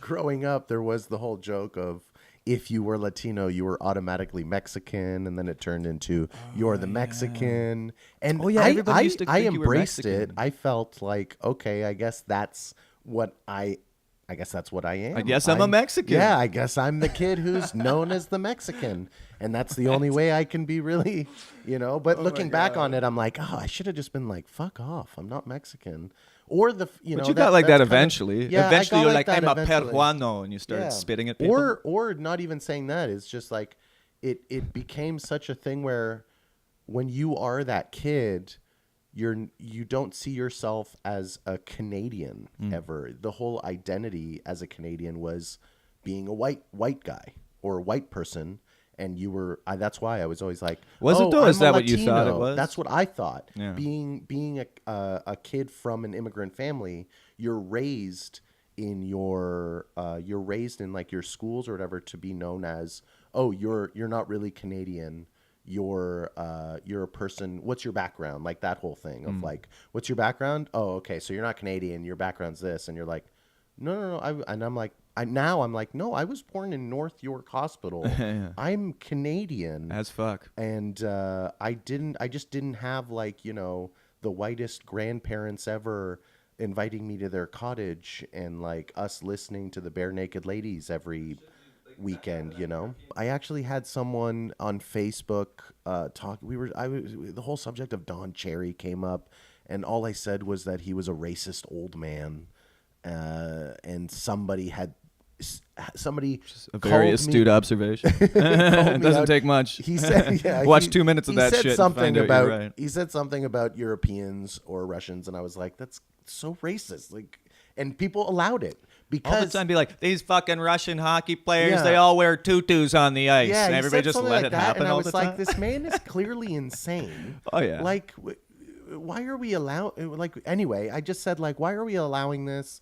growing up, there was the whole joke of if you were Latino, you were automatically Mexican, and then it turned into you're the Mexican. And everybody used to I think you were embraced it. Mexican. I felt like, okay, I guess that's what I am. I guess I'm a Mexican. Yeah, I guess I'm the kid who's known as the Mexican. And that's the only way I can be really, But looking back on it, I'm like, oh, I should have just been like, fuck off. I'm not Mexican. Or But you got like that eventually. Yeah, eventually I got you're like like, that I'm a eventually. peruano, and you start spitting at people. Or not even saying that. It's just like it became such a thing where when you are that kid, you don't see yourself as a Canadian ever. The whole identity as a Canadian was being a white guy or a white person. And you were. That's why I was always like, Was it though? I'm Is that a what you thought it Latino. was? That's what I thought. Yeah. Being a kid from an immigrant family, you're raised in like your schools or whatever to be known as, oh, you're not really Canadian. You're a person. What's your background? Like that whole thing of like, what's your background? Oh, okay, so you're not Canadian. Your background's this, and you're like, no. I'm like. I'm like, no, I was born in North York Hospital. Yeah. I'm Canadian As fuck. and I just didn't have like, the whitest grandparents ever inviting me to their cottage and like us listening to the Bare Naked Ladies every weekend, I actually had someone on Facebook talk. The whole subject of Don Cherry came up, and all I said was that he was a racist old man, and somebody Just a very astute observation. It doesn't take much. He said, Watch 2 minutes of that shit. Something and find about out you're right. he said something about Europeans or Russians, and I was like, that's so racist. Like, and people allowed it because All the time be like, these fucking Russian hockey players, Yeah. they all wear tutus on the ice. yeah, and he everybody said just something let like it that, happen and I all was the like, time. this man is clearly insane. Oh, yeah. Like, why are we anyway, I just said, like, why are we allowing this?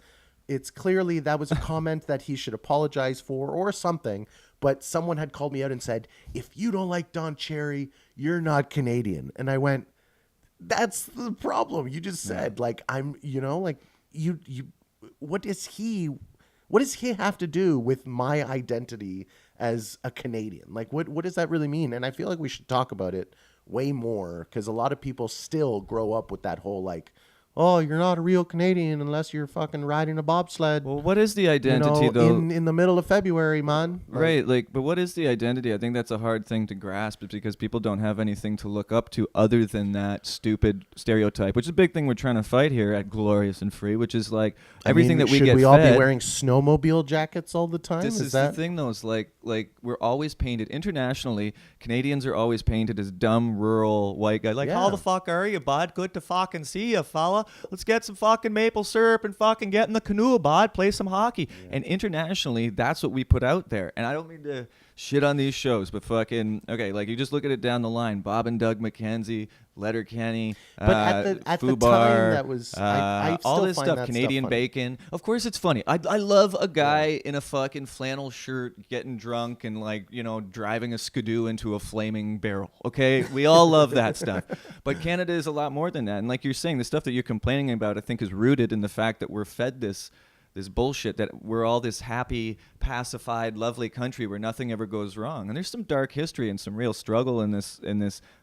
It's clearly that was a comment that he should apologize for or something. But someone had called me out and said, if you don't like Don Cherry, you're not Canadian. And I went, that's the problem. You just said, like, I'm, like, you, what does he have to do with my identity as a Canadian? Like, what does that really mean? And I feel like we should talk about it way more, because a lot of people still grow up with that whole, like, oh, you're not a real Canadian unless you're fucking riding a bobsled. Well, what is the identity, though? In the middle of February, man. Right, but what is the identity? I think that's a hard thing to grasp, because people don't have anything to look up to other than that stupid stereotype, which is a big thing we're trying to fight here at Glorious and Free, which is like everything that we get should we fed. all be wearing snowmobile jackets all the time? This is the thing, though. Is like we're always painted internationally. Canadians are always painted as dumb rural white guy. Like, Yeah. how the fuck are you, bud? Good to fucking see you, fella. Let's get some fucking maple syrup and fucking get in the canoe, bud. Play some hockey. Yeah. And internationally, that's what we put out there. And I don't mean to shit on these shows, but fucking okay. Like, you just look at it down the line: Bob and Doug McKenzie, Letterkenny, but at the Fubar, time that was I still all this find stuff. that Canadian stuff funny. bacon. Of course, it's funny. I love a guy in a fucking flannel shirt getting drunk and driving a skidoo into a flaming barrel. Okay, we all love that stuff. But Canada is a lot more than that. And like you're saying, the stuff that you're complaining about, I think, is rooted in the fact that we're fed this bullshit that we're all this happy, pacified, lovely country where nothing ever goes wrong. And there's some dark history and some real struggle in this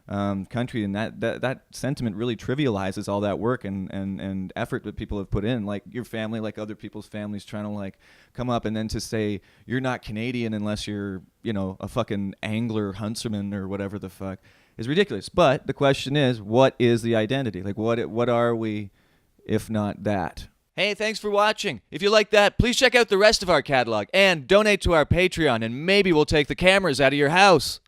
country, and that sentiment really trivializes all that work and effort that people have put in. Like your family, like other people's families, trying to like come up, and then to say you're not Canadian unless you're a fucking angler, huntsman, or whatever the fuck is ridiculous. But the question is, what is the identity? Like what are we, if not that? Hey, thanks for watching. If you like that, please check out the rest of our catalog and donate to our Patreon, and maybe we'll take the cameras out of your house.